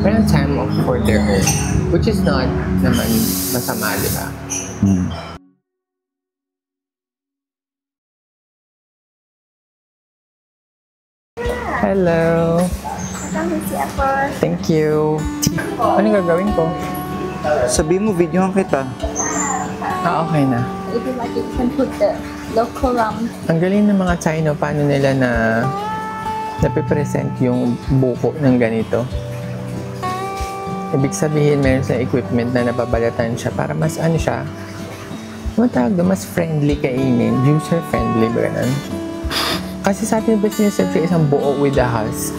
Parang time for their own. Which is not naman masama, di ba? Hello! Thank you! Ano gagawin ko? Sabi mo, videohan kita. Okay na. If you like it, you can put the local rum. Ang galing ng mga Chino, paano nila na napipresent yung buko ng ganito. Ibig sabihin, meron sa equipment na nababalatan siya para mas ano siya, matawag doon, mas friendly kainin, user friendly ba ganun? Kasi sa atin ba sinasabi siya isang buo with the husk?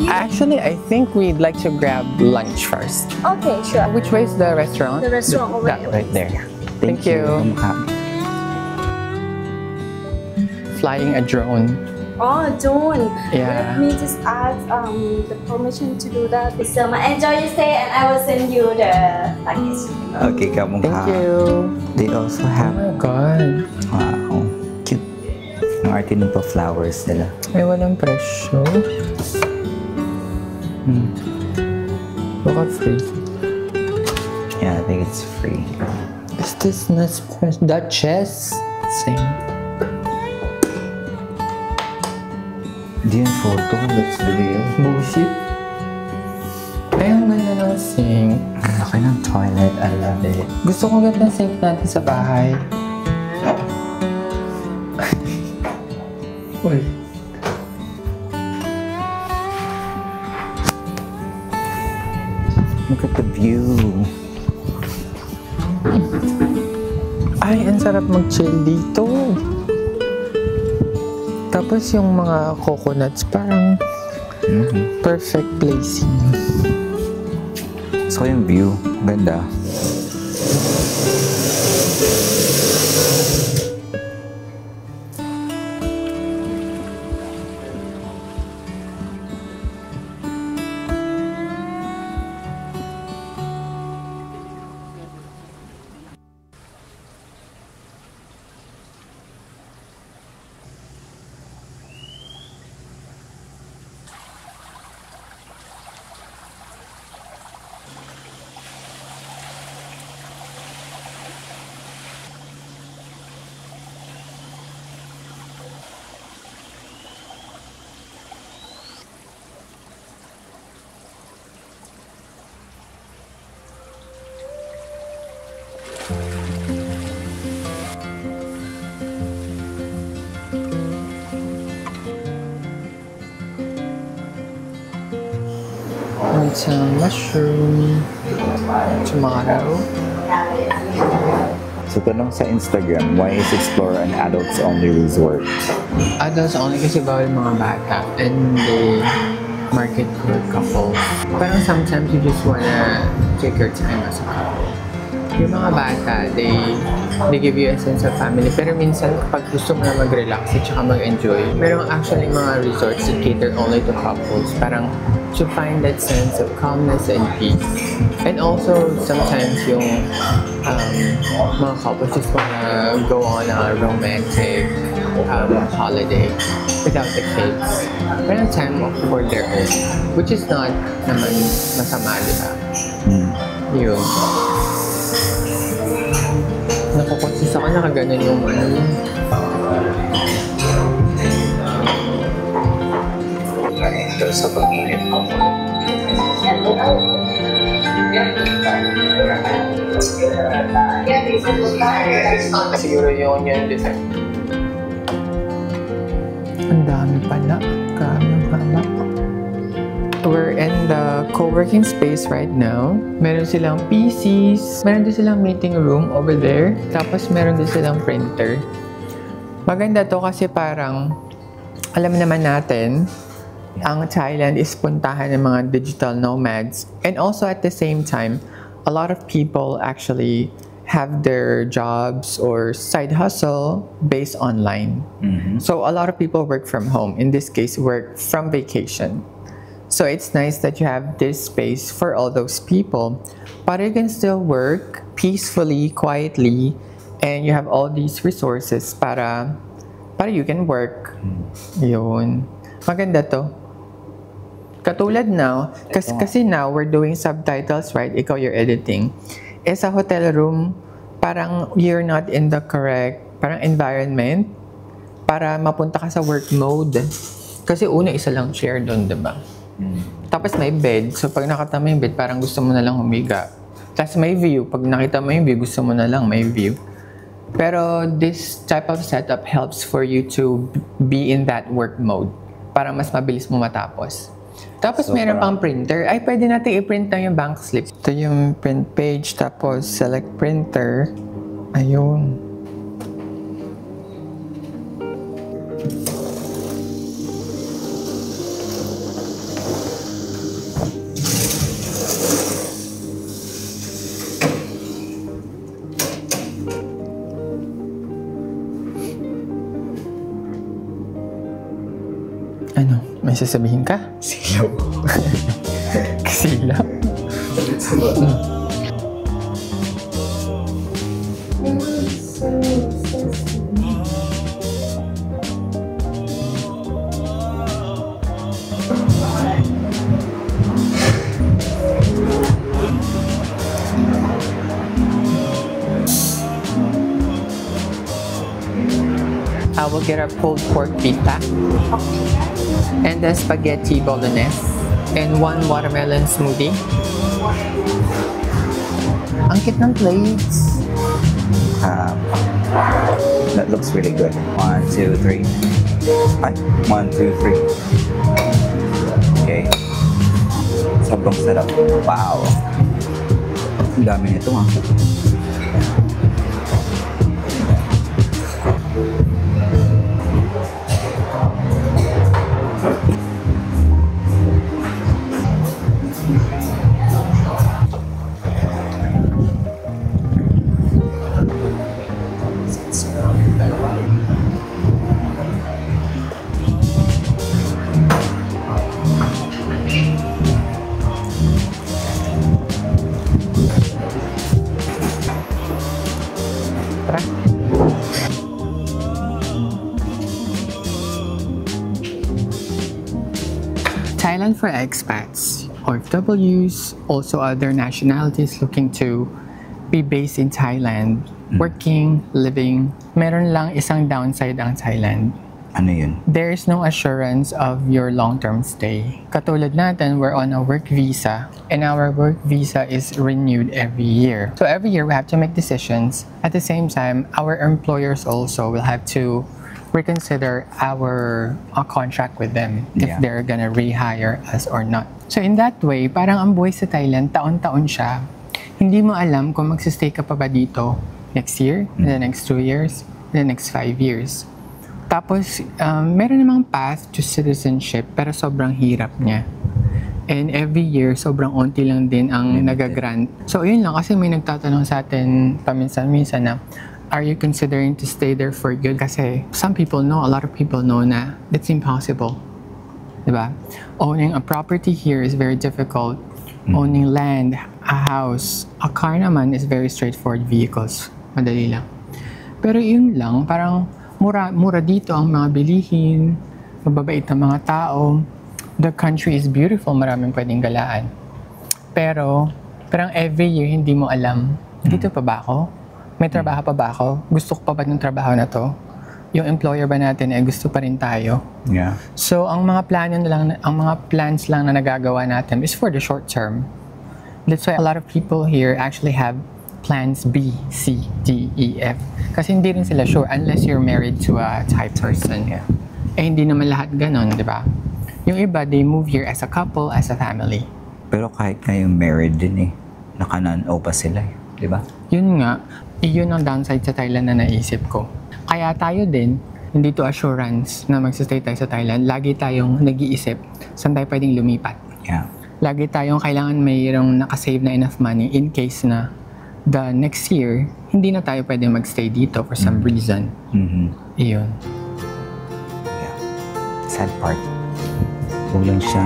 Actually, I think we'd like to grab lunch first. Okay, sure. Which way is the restaurant? The restaurant over That there. right there. Thank you. Flying a drone. Oh, June. Yeah. Let me just ask the permission to do that. So, enjoy your stay, and I will send you the package. Okay, kamukha. Thank you. They also Oh have... my God. Wow. Cute. Ang arte ng pa-flowers nila. Ay, walang presyo. Baka free. Yeah, I think it's free. Is this Nespresso? Duchess? Same. Di yung photo. That's the real. Bullshit. Ay, ang ganda ng sink. Ang laki ng toilet. I love it. Gusto ko ganda sink natin sa bahay. Uy. Look at the view. Ay, ang sarap mag-chill dito. Tapos yung mga coconuts, parang perfect placing. So yung view, ganda. And some mushroom, tomato. So tanong sa Instagram, why is Explore an adults-only resort? Adults only kasi bawal mga bata and they market for couples. Parang sometimes you just wanna take your time as a couple. Yung mga bata, they give you a sense of family. Pero minsan, kapag gusto mo na mag-relax at saka mag-enjoy, merong actually mga resorts that cater only to couples. Parang to find that sense of calmness and peace. And also, sometimes yung mga couples just wanna go on a romantic holiday without the kids. Parang time for their own. Which is not naman masama, di ba? Yun. Nakukotsis ako, nakaganon yung ano. Ito sa pagkain. Siguro yun design. Ang dami pala. Grabe ang haba. We're in the co-working space right now. Meron silang PCs. Meron din silang meeting room over there. Tapos meron din silang printer. Maganda to kasi parang alam naman natin ang Thailand is puntahan ng mga digital nomads. And also at the same time, a lot of people actually have their jobs or side hustle based online. So a lot of people work from home. In this case, work from vacation. So it's nice that you have this space for all those people, but you can still work peacefully, quietly, and you have all these resources para you can work. Yun. Maganda to. Katulad now, kasi now we're doing subtitles, right? Ikaw you're editing. Sa hotel room, parang you're not in the correct parang environment para mapunta ka sa work mode. Kasi una, isa lang chair doon, diba? Tapos may bed. So pag nakita mo yung bed, parang gusto mo na lang humiga. Tapos may view. Pag nakita mo yung view, gusto mo na lang may view. Pero this type of setup helps for you to be in that work mode para mas mabilis mo matapos. Tapos meron pang printer. Ay, pwede natin i-print na yung bank slip. Ito yung print page, tapos select printer. Ayun. Ano? May sasabihin ka? Silaw. Silaw? I will get a pulled pork pita and a spaghetti bolognese and one watermelon smoothie. Ang cute ng plates. That looks really good. 1, 2, 3. Ay, 1, 2, 3. Okay. Sobrang sarap. Wow. Ang dami nito, ha. Thailand for expats, OFWs, also other nationalities looking to be based in Thailand, working, living. Meron lang isang downside ang Thailand. Ano yun? There is no assurance of your long-term stay. Katulad natin, we're on a work visa, and our work visa is renewed every year. So every year, we have to make decisions. At the same time, our employers also will have to reconsider our contract with them if they're gonna rehire us or not. So in that way, parang ang buhay sa Thailand, taon-taon siya. Hindi mo alam kung magsistay ka pa ba dito next year, in the next 2 years, in the next 5 years. Tapos, meron namang path to citizenship, pero sobrang hirap niya. And every year, sobrang onti lang din ang nagagrant. So, yun lang. Kasi may nagtatanong sa atin paminsan-minsan na, are you considering to stay there for good? Kasi some people know, a lot of people know na it's impossible. Diba? Owning a property here is very difficult. Owning land, a house, a car naman is very straightforward vehicles. Madali lang. Pero yun lang, parang mura dito ang mga bilihin, mababait ang mga tao. The country is beautiful, maraming pwedeng galaan. Pero, parang every year hindi mo alam, dito pa ba ako? May trabaho pa ba ako? Gusto ko pa ba ng trabaho na to? Yung employer ba natin gusto pa rin tayo? Yeah. So, ang mga plans lang na nagagawa natin is for the short term. That's why a lot of people here actually have plans B, C, D, E, F. Kasi hindi rin sila sure unless you're married to a Thai person. Yeah. Hindi naman lahat ganon, di ba? Yung iba, they move here as a couple, as a family. Pero kahit ngayong married din naka-non-O pa sila di ba? Yun nga, iyon ang downside sa Thailand na naisip ko. Kaya tayo din, hindi to assurance na magsistay tayo sa Thailand. Lagi tayong nag-iisip saan tayo pwedeng lumipat. Yeah. Lagi tayong kailangan mayroong nakasave na enough money in case na the next year, hindi na tayo pwede magstay dito for some reason. Iyon. Yeah. Sad part. Kulang siya.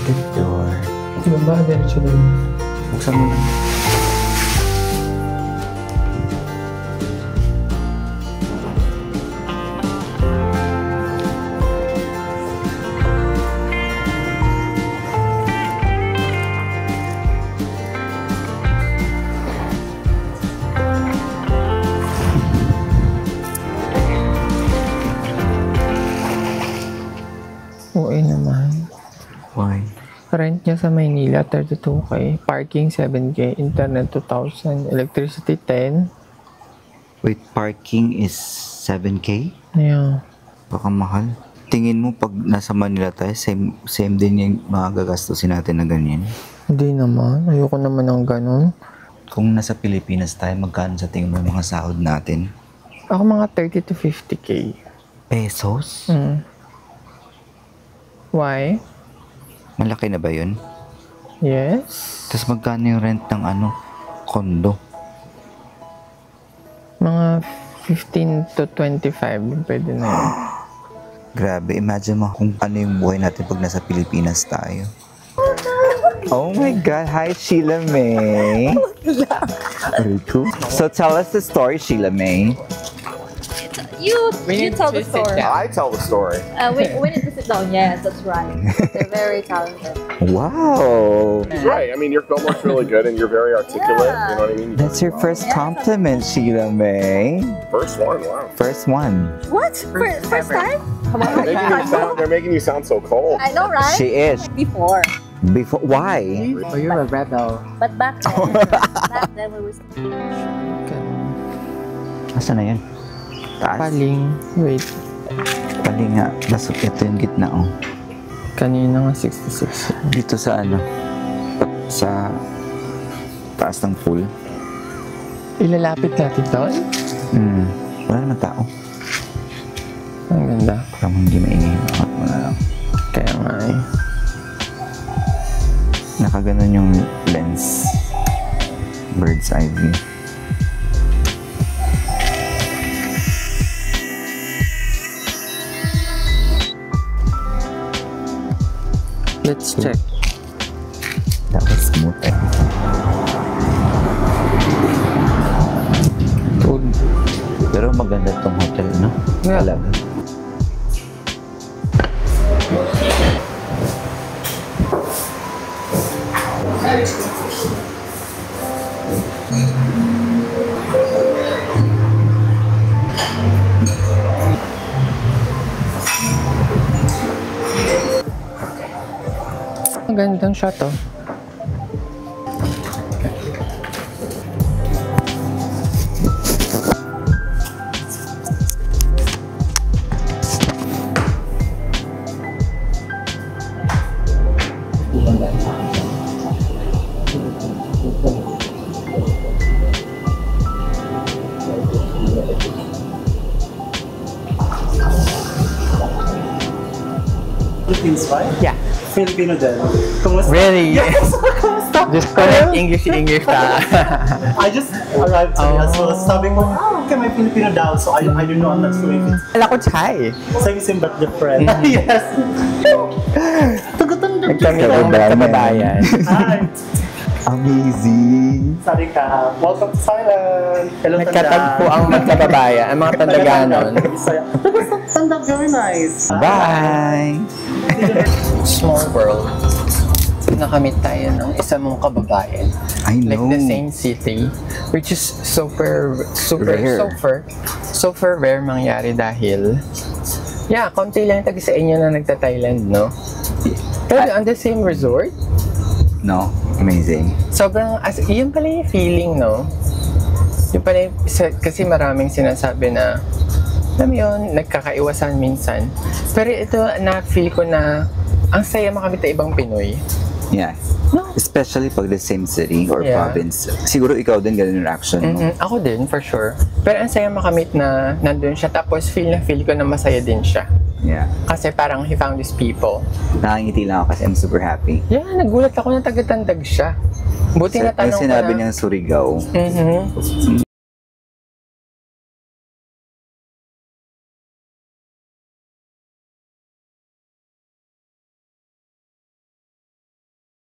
The door. Diba ba? Diretso doon. Buksan mo na. Oo naman. Why? Rent niya sa Maynila, 32K. Parking, 7K. Internet, 2,000. Electricity, 10. Wait, parking is 7K? Yeah. Baka mahal. Tingin mo pag nasa Manila tayo, same din yung mga gagastusin natin na ganyan? Hindi naman. Ayoko naman ng ganun. Kung nasa Pilipinas tayo, magkano sa tingin mo yung mga sahod natin? Ako mga 30 to 50K. Pesos? Why? Malaki na ba yun? Yes. Tapos magkano yung rent ng condo? Mga 15 to 25. Pwede na yun. Grabe, imagine mo kung ano yung buhay natin pag nasa Pilipinas tayo. Oh my God! Hi, Sheila May! Rico. So tell us the story, Sheila May. You tell the story. I tell the story. We need to sit down. Yes, that's right. They're very talented. Wow! He's right. I mean, your film looks really good and you're very articulate. You know what I mean? That's your first compliment, Sheila May. First one, wow. First one. What? First time? Come on. They're making you sound so cold. I know, right? She is. Before. Before, why? Oh, you're a rebel. But back then we were Asa na yan? Taas? Paling. Wait. Pali nga. Ito yung gitna, oh. Kanina nga 66. Dito sa sa taas ng pool. Ilalapit natin doon? Wala naman tao. Ang ganda. Parang hindi maingay. Wala lang. Kaya nga eh. Nakaganon yung lens. Bird's eye view. Let's check. That was smooth. Good. Pero maganda tong hotel, no? Yeah. Talaga. Ang gandang shot, oh. Philippines, right? Yeah. Filipino din. Kumusta? Really? Yes! Kumusta? Just connect English ka. I just arrived today, so sabi ko, okay, may Filipino daw. So I don't know, I'm not sure if it's Alam ko chai. same but different. Yes! Tugutan Kami lang magkababayan. Hi! Amazing! Sorry ka. Welcome to Thailand. Hello, Nagkatagpo ang magkababayan, ang mga Tandaganon. Tanda, very nice. Bye! Small world. Nakamit tayo ng isa mong kababayan. I know. Like the same city, which is super Rare. super rare mangyari dahil konti lang tagi sa inyo na nagta-Thailand, no? Pero on the same resort, No? Amazing. sobrang, yun pala yung feeling, no? Yun pala yung, kasi maraming sinasabi na, alam mo yun, nagkakaiwasan minsan. Pero ito, na-feel ko na, ang saya makamit na ibang Pinoy. Yeah. No? Especially pag the same city or Yeah. province. Siguro ikaw din ganun yung reaction mo. Ako din, for sure. Pero ang saya makamit na nandun siya, tapos feel ko na masaya din siya. Yeah. Kasi parang he found his people. Nakangiti lang ako kasi I'm super happy. Yeah, nagulat ako na taga-Tandag siya. Buti na tanong Kasi ko sinabi na. niyang Surigao. Mhm.